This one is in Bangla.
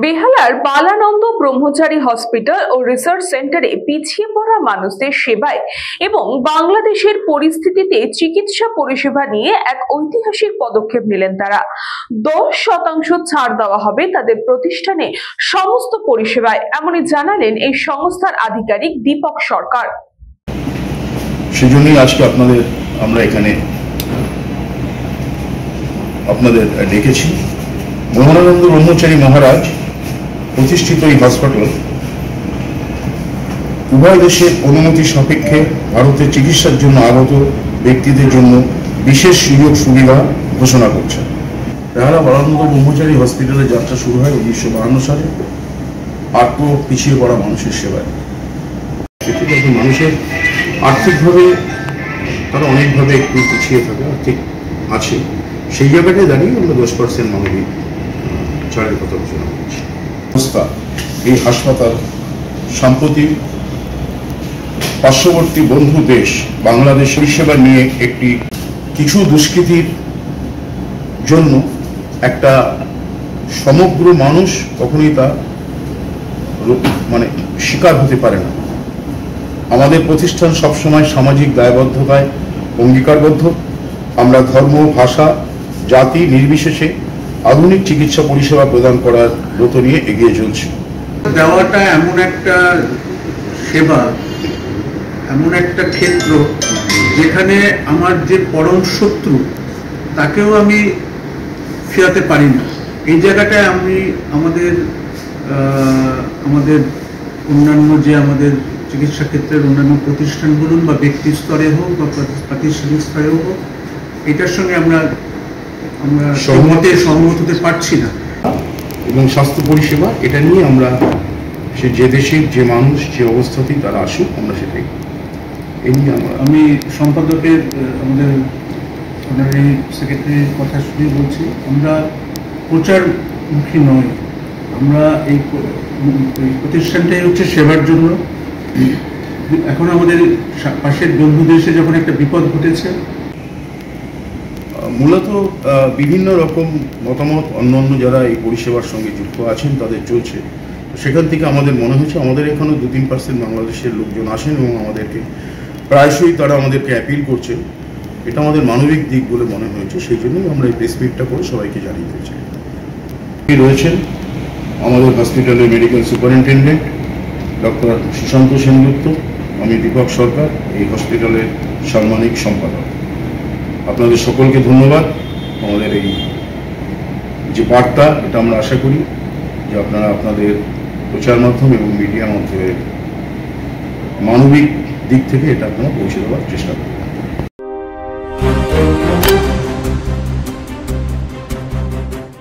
বেহালার বালানন্দ ব্রহ্মচারী হসপিটাল ও রিসার্চ সেন্টারে পিছিয়ে পড়া মানুষদের সেবায় এবং বাংলাদেশের পরিস্থিতিতে চিকিৎসা পরিষেবা নিয়ে এক ঐতিহাসিক পদক্ষেপ নিলেন তারা। 10% ছাড় দেওয়া হবে তাদের প্রতিষ্ঠানে সমস্ত পরিষেবায়, এমনই জানালেন এই সংস্থার আধিকারিক দীপক সরকার। সেজন্যই আজকে আমরা এখানে আপনাদের ডেকেছি। মহানন্দ ব্রহ্মচারী মহারাজ প্রতিষ্ঠিত এই হাসপাতাল উভয় দেশের অনুমতি সাপেক্ষে ভারতে চিকিৎসার জন্য আগত ব্যক্তিদের জন্য বিশেষ সুযোগ সুবিধা ঘোষণা করছে। বেহালা বালানন্দ ব্রহ্মচারী হসপিটালের যাত্রা শুরু হয় 1952 সালে আর্থ পিছিয়ে পড়া মানুষের সেবায়। মানুষের আর্থিকভাবে তারা অনেকভাবে একটু পিছিয়ে থাকে, আর্থিক আছে, সেই জায়গাটায় দাঁড়িয়ে আমরা 10% মানবিক ছাড়ের কথা ঘোষণা করছি। সংস্থা এই হাসপাতাল সম্প্রতি পার্শ্ববর্তী বন্ধু দেশ বাংলাদেশ পরিষেবা নিয়ে কিছু দুষ্কৃতির জন্য একটা সমগ্র মানুষ কখনোই তা শিকার হতে পারে না। আমাদের প্রতিষ্ঠান সবসময় সামাজিক দায়বদ্ধতায় অঙ্গীকারবদ্ধ। আমরা ধর্ম, ভাষা, জাতি নির্বিশেষে আধুনিক চিকিৎসা পরিষেবা প্রদান করার ব্রত নিয়ে এগিয়ে চলছি। দেওয়াটা এমন একটা সেবা, এমন একটা ক্ষেত্র যেখানে আমার যে পরম শত্রু তাকেও আমি ফেরাতে পারি না। এই জায়গাটায় আমি আমাদের অন্যান্য যে আমাদের চিকিৎসা ক্ষেত্রের অন্যান্য প্রতিষ্ঠান বলুন বা ব্যক্তি স্তরে হোক বা প্রাতিষ্ঠানিক স্তরেও হোক, এটার সঙ্গে আমরা সহমত হতে পারছি না। এবং স্বাস্থ্য পরিষেবা এটা নিয়ে আমরা যে দেশের যে মানুষ যে অবস্থাতেই তারা আসুক, আমরা সেটাই এই নিয়ে আমি সম্পাদকের আমাদের অনারারি সেক্রেটারির কথা শুনে বলছি, আমরা প্রচারমুখী নই। আমরা এই প্রতিষ্ঠানটাই হচ্ছে সেবার জন্য। এখন আমাদের পাশের বন্ধু দেশে যখন একটা বিপদ ঘটেছে, মূলত বিভিন্ন রকম মতামত অন্যান্য যারা এই পরিষেবার সঙ্গে যুক্ত আছেন তাদের চলছে। সেখান থেকে আমাদের মনে হয়েছে আমাদের এখানেও 2-3% বাংলাদেশের লোকজন আসেন এবং আমাদেরকে প্রায়শই তারা আমাদেরকে অ্যাপিল করছে। এটা আমাদের মানবিক দিক বলে মনে হয়েছে, সেই জন্যই আমরা এই প্রেস মিটটা করে সবাইকে জানিয়ে দিয়েছি। রয়েছেন আমাদের হসপিটালের medical superintendent doctor Sushanta Sengupta, আমি দীপক সরকার, এই হসপিটালের সাম্মানিক সম্পাদক। আপনাদের সকলকে ধন্যবাদ। আমাদের এই যে বার্তা, এটা আমরা আশা করি যে আপনারা আপনাদের প্রচার মাধ্যম এবং মিডিয়ার মাধ্যমে মানবিক দিক থেকে এটা আপনারা পৌঁছে দেওয়ার চেষ্টা করবেন।